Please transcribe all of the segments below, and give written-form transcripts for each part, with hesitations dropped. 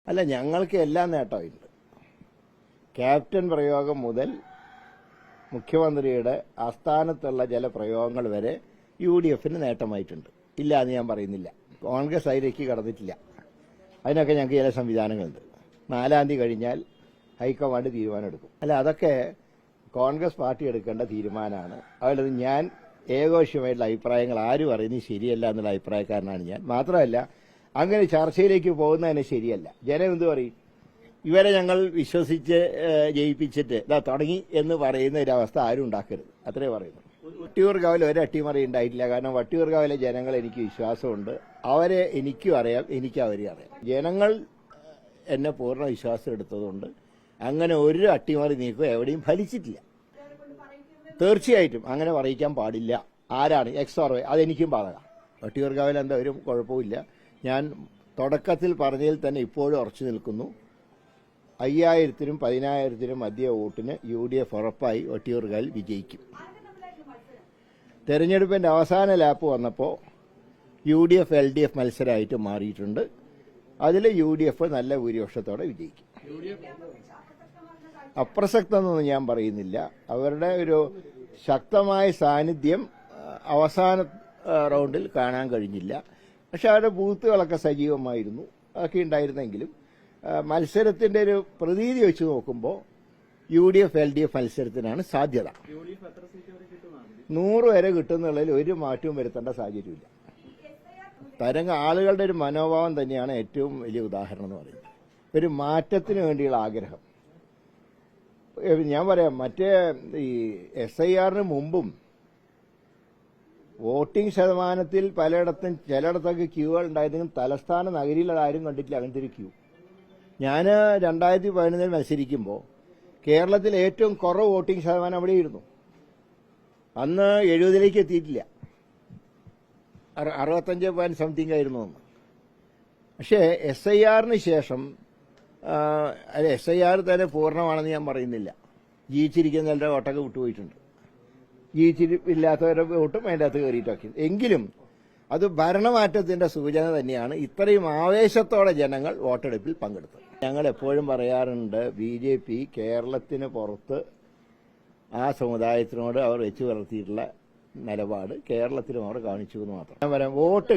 അല്ല, ഞങ്ങൾക്ക് എല്ലാ നേട്ടമുണ്ട്. ക്യാപ്റ്റൻ പ്രയോഗം മുതൽ മുഖ്യമന്ത്രിയുടെ ആസ്ഥാനത്തുള്ള ചില പ്രയോഗങ്ങൾ വരെ UDF നേട്ടമായിട്ടുണ്ട്. ഇല്ല എന്ന് ഞാൻ പറയുന്നില്ല. കോൺഗ്രസ് അതിലേക്ക് കടന്നിട്ടില്ല. അതിനൊക്കെ ഞങ്ങൾക്ക് ചില സംവിധാനങ്ങളുണ്ട്. 4-ാം തീയതി കഴിഞ്ഞാൽ ഹൈക്കമാൻഡ് തീരുമാനമെടുക്കും. അല്ല, അതൊക്കെ കോൺഗ്രസ് പാർട്ടി എടുക്കേണ്ട തീരുമാനമാണ്. അതുകൊണ്ട് ഞാൻ ഏകോപക്ഷമായിട്ടുള്ള അഭിപ്രായങ്ങൾ ആരും പറയുന്നത് ശരിയല്ല എന്നുള്ള അഭിപ്രായക്കാരനാണ് ഞാൻ. മാത്രമല്ല, അങ്ങനെ ചർച്ചയിലേക്ക് പോകുന്നതിന് ശരിയല്ല. ജനം എന്ത് പറയും? ഇവരെ ഞങ്ങൾ വിശ്വസിച്ച് ജയിപ്പിച്ചിട്ട് ഇതാ തുടങ്ങി എന്ന് പറയുന്ന ഒരവസ്ഥ ആരും ഉണ്ടാക്കരുത്. അത്രേ പറയുന്നു. വട്ടിയൂർക്കാവിൽ ഒരു അട്ടിമറി ഉണ്ടായിട്ടില്ല. കാരണം വട്ടിയൂർക്കാവിലെ ജനങ്ങൾ എനിക്ക് വിശ്വാസമുണ്ട്. അവരെ എനിക്കും അറിയാം, എനിക്ക് അവരെ അറിയാം. ജനങ്ങൾ എന്നെ പൂർണ്ണ വിശ്വാസം എടുത്തതുകൊണ്ട് അങ്ങനെ ഒരു അട്ടിമറി നീക്കം എവിടെയും ഫലിച്ചിട്ടില്ല. തീർച്ചയായിട്ടും അങ്ങനെ പറയിക്കാൻ പാടില്ല. ആരാണ് എക്സോർവേ അതെനിക്കും ബാധക. വട്ടിയൂർക്കാവിൽ എന്താ ഒരു കുഴപ്പമില്ല. ഞാൻ തുടക്കത്തിൽ പറഞ്ഞതിൽ തന്നെ ഇപ്പോഴും ഉറച്ചു നിൽക്കുന്നു. 5000-നും 10,000-നും മധ്യ വോട്ടിന് UDF ഉറപ്പായി വട്ടിയൂർക്കാവിൽ വിജയിക്കും. തെരഞ്ഞെടുപ്പിന്റെ അവസാന ലാപ്പ് വന്നപ്പോൾ UDF LDF മത്സരമായിട്ട് മാറിയിട്ടുണ്ട്. അതിൽ UDF നല്ല ഭൂരിപക്ഷത്തോടെ വിജയിക്കും. അപ്രസക്തമെന്നൊന്നും ഞാൻ പറയുന്നില്ല. അവരുടെ ഒരു ശക്തമായ സാന്നിധ്യം അവസാന റൗണ്ടിൽ കാണാൻ കഴിഞ്ഞില്ല. പക്ഷെ അവരുടെ ബൂത്തുകളൊക്കെ സജീവമായിരുന്നു. അതൊക്കെ ഉണ്ടായിരുന്നെങ്കിലും മത്സരത്തിന്റെ ഒരു പ്രതീതി വെച്ച് നോക്കുമ്പോൾ UDF LDF മത്സരത്തിനാണ് സാധ്യത. 100 വരെ കിട്ടുന്നുള്ളതിൽ ഒരു മാറ്റവും വരുത്തേണ്ട സാഹചര്യമില്ല. ആളുകളുടെ ഒരു മനോഭാവം തന്നെയാണ് ഏറ്റവും വലിയ ഉദാഹരണം എന്ന് പറയുന്നത്. ഒരു മാറ്റത്തിന് വേണ്ടിയുള്ള ആഗ്രഹം. ഞാൻ പറയാം, മറ്റേ ഈ SIR-ന് മുമ്പും വോട്ടിംഗ് ശതമാനത്തിൽ പലയിടത്തും ചിലയിടത്തൊക്കെ ക്യൂകൾ ഉണ്ടായിരുന്നെങ്കിലും തലസ്ഥാന നഗരിയിൽ അതാരും കണ്ടിട്ടില്ല അങ്ങനത്തെ ഒരു ക്യൂ. ഞാൻ 2011 മത്സരിക്കുമ്പോൾ കേരളത്തിൽ ഏറ്റവും കുറവ് വോട്ടിംഗ് ശതമാനം അവിടെയിരുന്നു. അന്ന് 70-ലേക്ക് എത്തിയിട്ടില്ല. 65 സംതിങ് ആയിരുന്നു അന്ന്. പക്ഷേ SIR-ന് ശേഷം SIR തന്നെ പൂർണ്ണമാണെന്ന് ഞാൻ പറയുന്നില്ല. ജീവിച്ചിരിക്കുന്നവരുടെ വോട്ടൊക്കെ വിട്ടുപോയിട്ടുണ്ട്. ജീവിച്ചിരിപ്പില്ലാത്തവരുടെ വോട്ടും അതിൻ്റെ അകത്ത് കയറിയിട്ടൊക്കെ. എങ്കിലും അത് ഭരണമാറ്റത്തിന്റെ സൂചന തന്നെയാണ്. ഇത്രയും ആവേശത്തോടെ ജനങ്ങൾ വോട്ടെടുപ്പിൽ പങ്കെടുത്തത്. ഞങ്ങൾ എപ്പോഴും പറയാറുണ്ട്, BJP കേരളത്തിന് പുറത്ത് ആ സമുദായത്തിനോട് അവർ വെച്ചു പുലർത്തിയിട്ടുള്ള നിലപാട് കേരളത്തിലും അവർ കാണിച്ചു എന്ന് മാത്രം. ഞാൻ പറയാം, വോട്ട്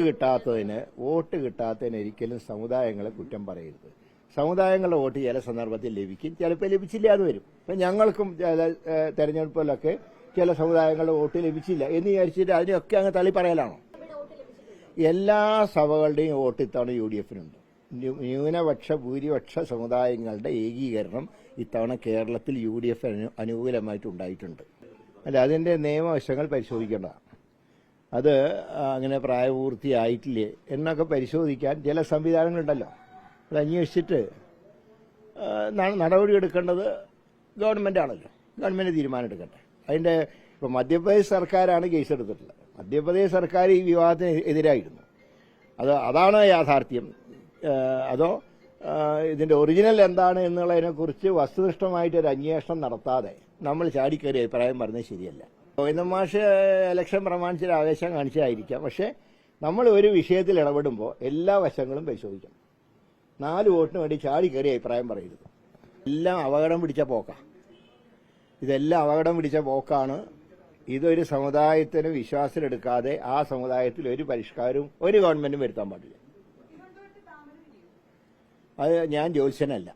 കിട്ടാത്തതിന് ഒരിക്കലും സമുദായങ്ങളെ കുറ്റം പറയരുത്. സമുദായങ്ങളുടെ വോട്ട് ചില സന്ദർഭത്തിൽ ലഭിക്കും, ചിലപ്പോൾ ലഭിച്ചില്ല എന്ന് വരും. ഇപ്പം ഞങ്ങൾക്കും ചില തെരഞ്ഞെടുപ്പിലൊക്കെ ചില സമുദായങ്ങളുടെ വോട്ട് ലഭിച്ചില്ല എന്ന് വിചാരിച്ചിട്ട് അതിനെയൊക്കെ അങ്ങ് തള്ളി പറയലാണോ? എല്ലാ സഭകളുടെയും വോട്ട് ഇത്തവണ UDF-നുണ്ട്. ന്യൂനപക്ഷ ഭൂരിപക്ഷ സമുദായങ്ങളുടെ ഏകീകരണം ഇത്തവണ കേരളത്തിൽ UDF അനുകൂലമായിട്ടുണ്ടായിട്ടുണ്ട്. അല്ല, അതിന്റെ നിയമവശങ്ങൾ പരിശോധിക്കേണ്ടതാണ്. അത് അങ്ങനെ പ്രായപൂർത്തിയായിട്ടില്ലേ എന്നൊക്കെ പരിശോധിക്കാൻ ചില സംവിധാനങ്ങളുണ്ടല്ലോ. അത് അന്വേഷിച്ചിട്ട് നടപടിയെടുക്കേണ്ടത് ഗവൺമെന്റ് ആണല്ലോ. ഗവൺമെന്റ് തീരുമാനം എടുക്കട്ടെ. അതിന്റെ ഇപ്പൊ മധ്യപ്രദേശ് സർക്കാരാണ് കേസെടുത്തിട്ടുള്ളത്. മധ്യപ്രദേശ് സർക്കാർ ഈ വിവാദത്തിന് എതിരായിരുന്നു. അതാണ് യാഥാർത്ഥ്യം. അതോ ഇതിന്റെ ഒറിജിനൽ എന്താണ് എന്നുള്ളതിനെക്കുറിച്ച് വസ്തുനിഷ്ഠമായിട്ടൊരു അന്വേഷണം നടത്താതെ നമ്മൾ ചാടിക്കയറി അഭിപ്രായം പറഞ്ഞത് ശരിയല്ല. ഗോവിന്ദൻ മാഷ് ഇലക്ഷൻ പ്രമാണിച്ചൊരു ആവേശം കാണിച്ചതായിരിക്കാം. പക്ഷെ നമ്മൾ ഒരു വിഷയത്തിൽ ഇടപെടുമ്പോൾ എല്ലാ വശങ്ങളും പരിശോധിക്കണം. 4 വോട്ടിന് വേണ്ടി ചാടിക്കയറി അഭിപ്രായം പറയരുത്. എല്ലാം അപകടം പിടിച്ച പോക്കാണ്. ഇതെല്ലാം അപകടം പിടിച്ച പോക്കാണ്. ഇതൊരു സമുദായത്തിന് വിശ്വാസത്തിലെടുക്കാതെ ആ സമുദായത്തിൽ ഒരു പരിഷ്കാരവും ഒരു ഗവൺമെന്റും വരുത്താൻ പാടില്ല. അത് ഞാൻ ജ്യോത്സ്യനല്ല.